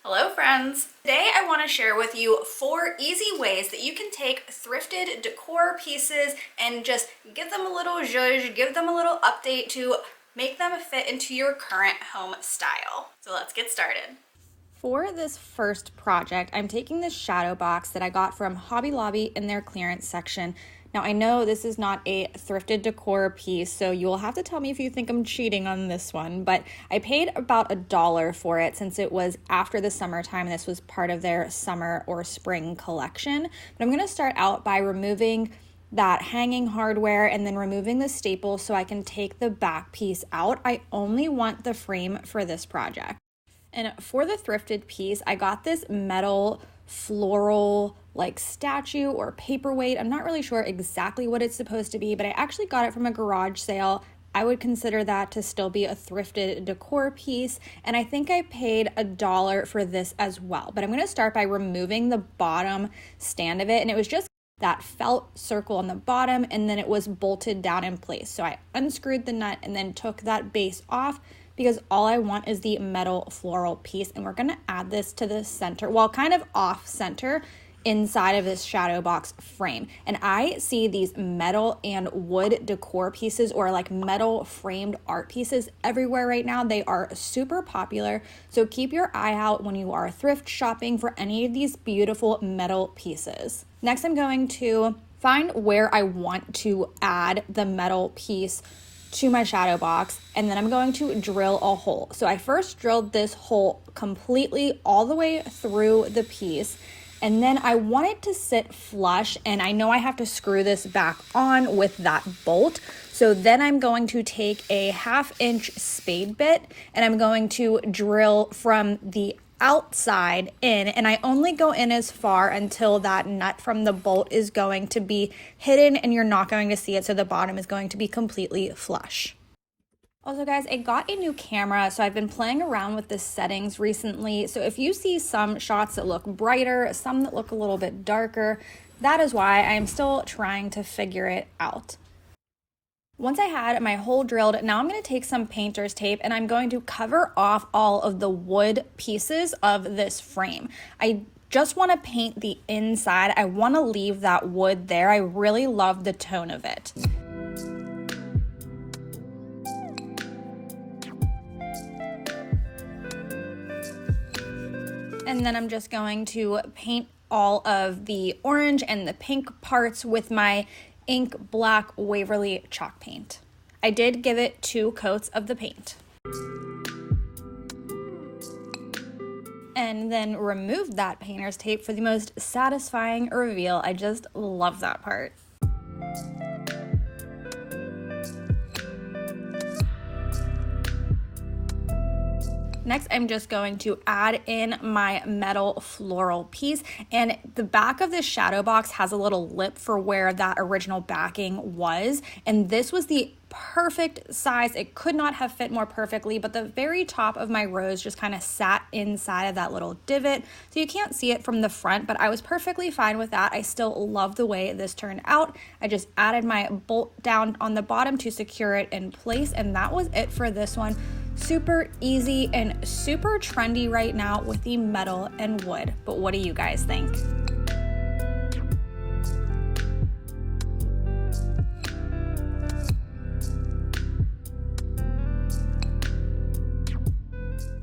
Hello friends! Today I want to share with you 4 easy ways that you can take thrifted decor pieces and just give them a little zhuzh, give them a little update to make them fit into your current home style. So let's get started. For this first project, I'm taking this shadow box that I got from Hobby Lobby in their clearance section. Now I know this is not a thrifted decor piece, so you will have to tell me if you think I'm cheating on this one, but I paid about $1 for it since it was after the summertime and this was part of their summer or spring collection. But I'm gonna start out by removing that hanging hardware and then removing the staple so I can take the back piece out. I only want the frame for this project. And for the thrifted piece, I got this metal floral like statue or paperweight. I'm not really sure exactly what it's supposed to be, but I actually got it from a garage sale. I would consider that to still be a thrifted decor piece, and I think I paid $1 for this as well. But I'm going to start by removing the bottom stand of it, and it was just that felt circle on the bottom, and then it was bolted down in place. So I unscrewed the nut and then took that base off, because all I want is the metal floral piece, and we're gonna add this to the center, well, kind of off center inside of this shadow box frame. And I see these metal and wood decor pieces or like metal framed art pieces everywhere right now. They are super popular, so keep your eye out when you are thrift shopping for any of these beautiful metal pieces. Next, I'm going to find where I want to add the metal piece to my shadow box, and then I'm going to drill a hole. So I first drilled this hole completely all the way through the piece, and then I want it to sit flush, and I know I have to screw this back on with that bolt. So then I'm going to take a 1/2-inch spade bit and I'm going to drill from the outside in, and I only go in as far until that nut from the bolt is going to be hidden and you're not going to see it, so the bottom is going to be completely flush. Also guys, I got a new camera, so I've been playing around with the settings recently. So if you see some shots that look brighter, some that look a little bit darker, that is why I'm still trying to figure it out. Once I had my hole drilled, now I'm going to take some painter's tape and I'm going to cover off all of the wood pieces of this frame. I just want to paint the inside. I want to leave that wood there. I really love the tone of it. And then I'm just going to paint all of the orange and the pink parts with my ink black Waverly chalk paint. I did give it 2 coats of the paint. And then remove that painter's tape for the most satisfying reveal. I just love that part. Next, I'm just going to add in my metal floral piece, and the back of this shadow box has a little lip for where that original backing was, and this was the perfect size. It could not have fit more perfectly, but the very top of my rose just kind of sat inside of that little divot, so you can't see it from the front, but I was perfectly fine with that. I still love the way this turned out. I just added my bolt down on the bottom to secure it in place, and that was it for this one. Super easy and super trendy right now with the metal and wood, but what do you guys think?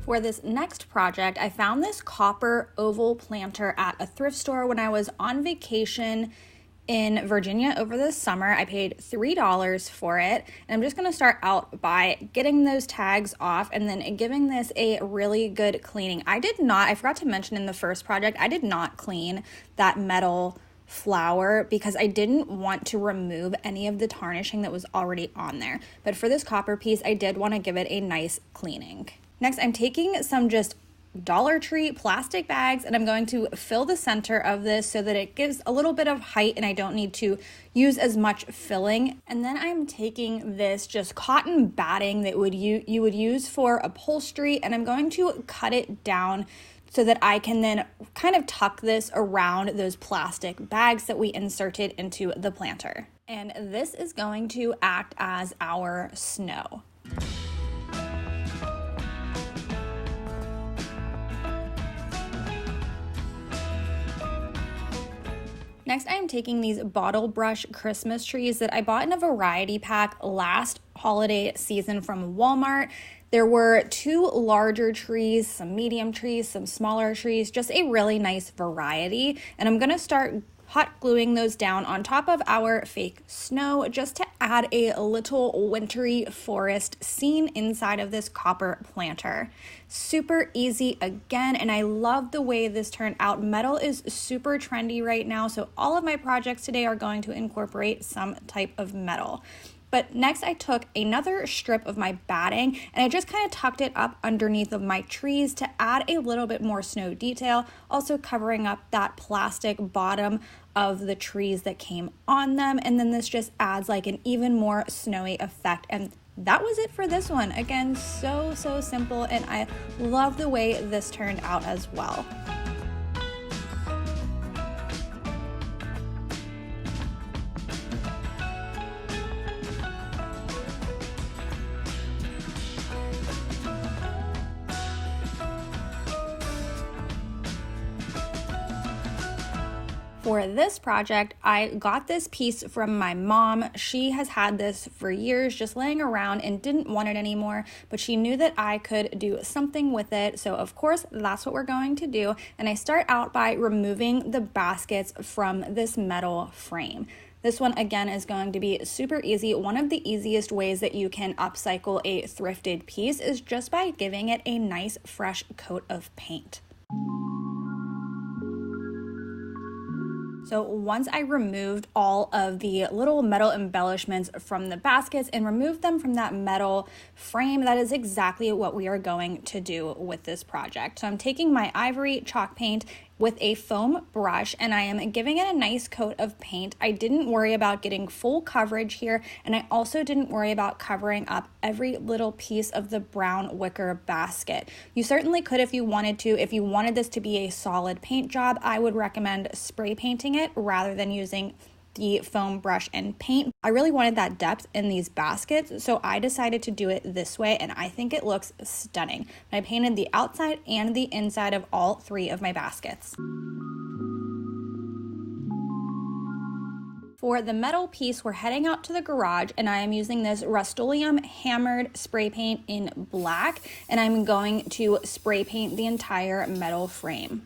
For this next project, I found this copper oval planter at a thrift store when I was on vacation in Virginia over the summer. I paid $3 for it, and I'm just going to start out by getting those tags off and then giving this a really good cleaning. I forgot to mention in the first project, I did not clean that metal flower because I didn't want to remove any of the tarnishing that was already on there. But for this copper piece, I did want to give it a nice cleaning. Next, I'm taking some just Dollar Tree plastic bags and I'm going to fill the center of this so that it gives a little bit of height and I don't need to use as much filling. And then I'm taking this just cotton batting that you would use for upholstery, and I'm going to cut it down so that I can then kind of tuck this around those plastic bags that we inserted into the planter. And this is going to act as our snow. Next, I am taking these bottle brush Christmas trees that I bought in a variety pack last holiday season from Walmart. There were 2 larger trees, some medium trees, some smaller trees, just a really nice variety. And I'm gonna start hot gluing those down on top of our fake snow just to add a little wintry forest scene inside of this copper planter. Super easy again, and I love the way this turned out. Metal is super trendy right now, so all of my projects today are going to incorporate some type of metal. But next I took another strip of my batting and I just kind of tucked it up underneath of my trees to add a little bit more snow detail, also covering up that plastic bottom of the trees that came on them. And then this just adds like an even more snowy effect. And that was it for this one. Again, so simple, and I love the way this turned out as well. For this project, I got this piece from my mom. She has had this for years just laying around and didn't want it anymore, but she knew that I could do something with it. So of course, that's what we're going to do. And I start out by removing the baskets from this metal frame. This one, again, is going to be super easy. One of the easiest ways that you can upcycle a thrifted piece is just by giving it a nice fresh coat of paint. So once I removed all of the little metal embellishments from the baskets and removed them from that metal frame, that is exactly what we are going to do with this project. So I'm taking my ivory chalk paint with a foam brush and I am giving it a nice coat of paint. I didn't worry about getting full coverage here, and I also didn't worry about covering up every little piece of the brown wicker basket. You certainly could if you wanted to. If you wanted this to be a solid paint job, I would recommend spray painting it rather than using the foam brush and paint. I really wanted that depth in these baskets, so I decided to do it this way, and I think it looks stunning. I painted the outside and the inside of all 3 of my baskets. For the metal piece, we're heading out to the garage, and I am using this Rust-Oleum hammered spray paint in black, and I'm going to spray paint the entire metal frame.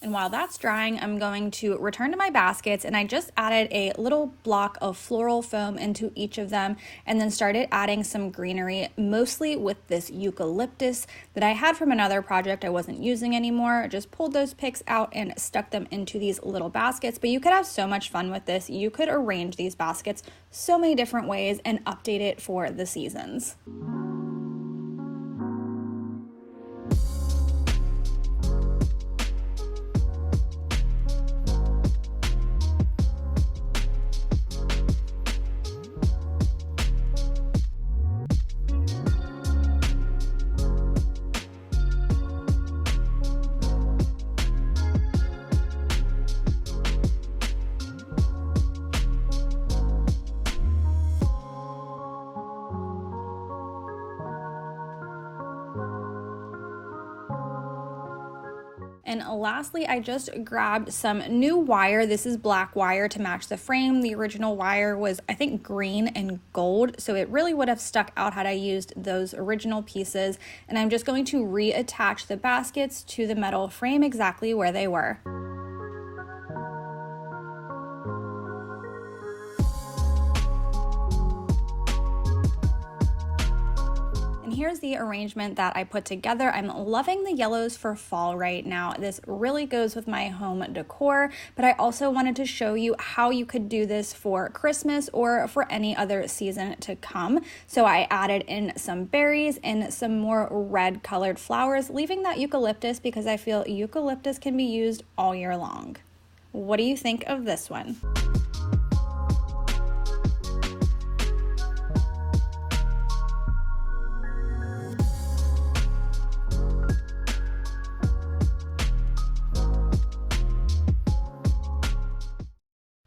And while that's drying, I'm going to return to my baskets, and I just added a little block of floral foam into each of them and then started adding some greenery, mostly with this eucalyptus that I had from another project I wasn't using anymore. I just pulled those picks out and stuck them into these little baskets, but you could have so much fun with this. You could arrange these baskets so many different ways and update it for the seasons. And lastly, I just grabbed some new wire. This is black wire to match the frame. The original wire was, I think, green and gold, so it really would have stuck out had I used those original pieces. And I'm just going to reattach the baskets to the metal frame exactly where they were. Here's the arrangement that I put together. I'm loving the yellows for fall right now. This really goes with my home decor, but I also wanted to show you how you could do this for Christmas or for any other season to come. So I added in some berries and some more red colored flowers, leaving that eucalyptus because I feel eucalyptus can be used all year long. What do you think of this one?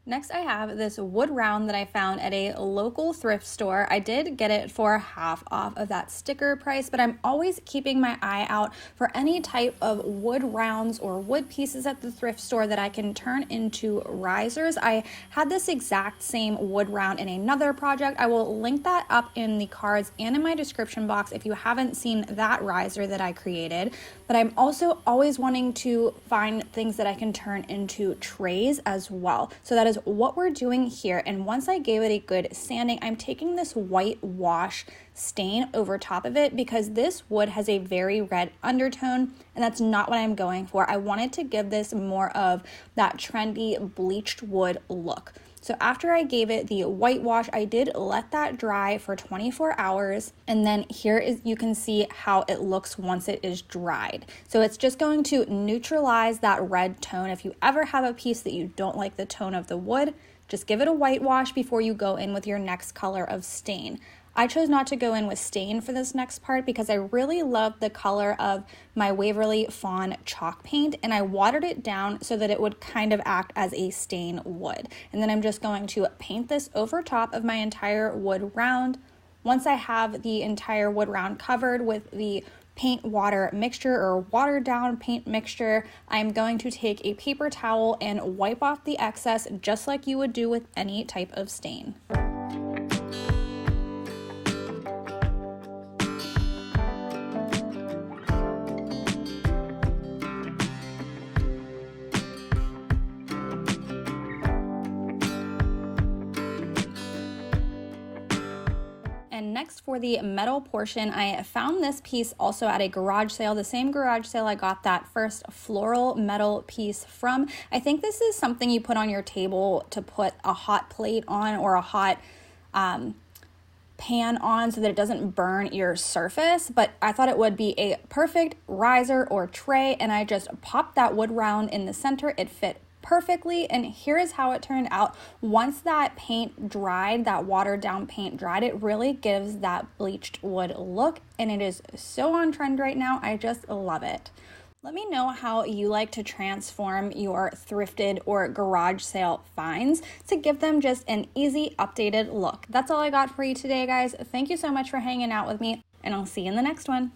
Next, I have this wood round that I found at a local thrift store. I did get it for half off of that sticker price, but I'm always keeping my eye out for any type of wood rounds or wood pieces at the thrift store that I can turn into risers. I had this exact same wood round in another project. I will link that up in the cards and in my description box if you haven't seen that riser that I created. But I'm also always wanting to find things that I can turn into trays as well. So that is what we're doing here. And once I gave it a good sanding, I'm taking this white wash stain over top of it because this wood has a very red undertone, and that's not what I'm going for. I wanted to give this more of that trendy bleached wood look. So after I gave it the whitewash, I did let that dry for 24 hours. And then here is, you can see how it looks once it is dried. So it's just going to neutralize that red tone. If you ever have a piece that you don't like the tone of the wood, just give it a whitewash before you go in with your next color of stain. I chose not to go in with stain for this next part because I really love the color of my Waverly Fawn chalk paint, and I watered it down so that it would kind of act as a stain would. And then I'm just going to paint this over top of my entire wood round. Once I have the entire wood round covered with the paint water mixture or watered down paint mixture, I'm going to take a paper towel and wipe off the excess just like you would do with any type of stain. And next, for the metal portion, I found this piece also at a garage sale, the same garage sale I got that first floral metal piece from. I think this is something you put on your table to put a hot plate on or a hot pan on so that it doesn't burn your surface, but I thought it would be a perfect riser or tray, and I just popped that wood round in the center. It fit perfectly, and here is how it turned out. Once that paint dried, that watered down paint dried, it really gives that bleached wood look, and it is so on trend right now. I just love it. Let me know how you like to transform your thrifted or garage sale finds to give them just an easy, updated look. That's all I got for you today, guys. Thank you so much for hanging out with me, and I'll see you in the next one.